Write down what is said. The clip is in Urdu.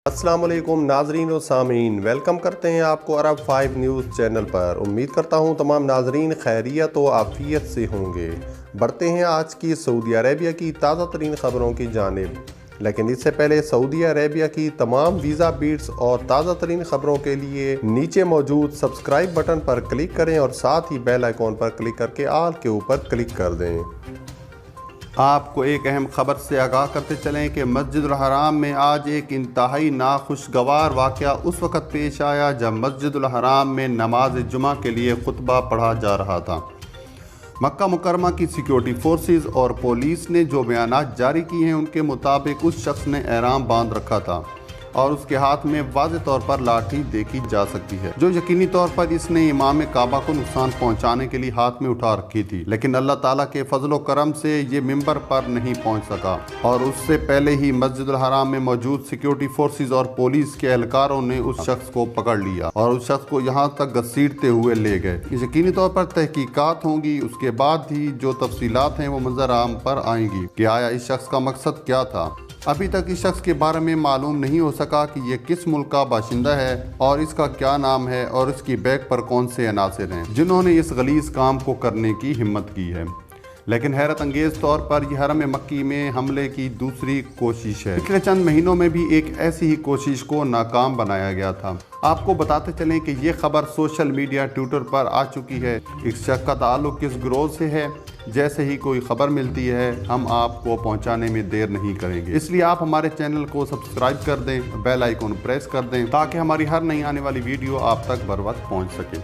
السلام علیکم ناظرین و سامعین، ویلکم کرتے ہیں آپ کو عرب 5 نیوز چینل پر۔ امید کرتا ہوں تمام ناظرین خیریت و عافیت سے ہوں گے۔ بڑھتے ہیں آج کی سعودی عربیہ کی تازہ ترین خبروں کی جانب، لیکن اس سے پہلے سعودی عربیہ کی تمام ویزا بیٹس اور تازہ ترین خبروں کے لیے نیچے موجود سبسکرائب بٹن پر کلک کریں اور ساتھ ہی بیل آئیکن پر کلک کر کے آل کے اوپر کلک کر دیں۔ آپ کو ایک اہم خبر سے آگاہ کرتے چلیں کہ مسجد الحرام میں آج ایک انتہائی ناخوشگوار واقعہ اس وقت پیش آیا جب مسجد الحرام میں نماز جمعہ کے لیے خطبہ پڑھا جا رہا تھا۔ مکہ مکرمہ کی سیکیورٹی فورسز اور پولیس نے جو بیانات جاری کیے ہیں ان کے مطابق اس شخص نے احرام باندھ رکھا تھا اور اس کے ہاتھ میں واضح طور پر لاٹھی دیکھی جا سکتی ہے، جو یقینی طور پر اس نے امام کعبہ کو نقصان پہنچانے کے لیے ہاتھ میں اٹھا رکھی تھی، لیکن اللہ تعالیٰ کے فضل و کرم سے یہ ممبر پر نہیں پہنچ سکا اور اس سے پہلے ہی مسجد الحرام میں موجود سیکیورٹی فورسز اور پولیس کے اہلکاروں نے اس شخص کو پکڑ لیا اور اس شخص کو یہاں تک گھسیٹتے ہوئے لے گئے۔ یقینی طور پر تحقیقات ہوں گی، اس کے بعد ہی جو تفصیلات ہیں وہ منظر عام پر آئیں گی کہ آیا اس شخص کا مقصد کیا تھا۔ ابھی تک اس شخص کے بارے میں معلوم نہیں ہو سکا کہ یہ کس ملک کا باشندہ ہے اور اس کا کیا نام ہے اور اس کی بیگ پر کون سے عناصر ہیں جنہوں نے اس غلیظ کام کو کرنے کی ہمت کی ہے، لیکن حیرت انگیز طور پر یہ حرم مکی میں حملے کی دوسری کوشش ہے۔ پچھلے چند مہینوں میں بھی ایک ایسی ہی کوشش کو ناکام بنایا گیا تھا۔ آپ کو بتاتے چلیں کہ یہ خبر سوشل میڈیا ٹویٹر پر آ چکی ہے۔ اس شخص کا تعلق کس گروہ سے ہے، جیسے ہی کوئی خبر ملتی ہے ہم آپ کو پہنچانے میں دیر نہیں کریں گے، اس لیے آپ ہمارے چینل کو سبسکرائب کر دیں، بیل آئیکن پریس کر دیں تاکہ ہماری ہر نئی آنے والی ویڈیو آپ تک بر وقت پہنچ سکے۔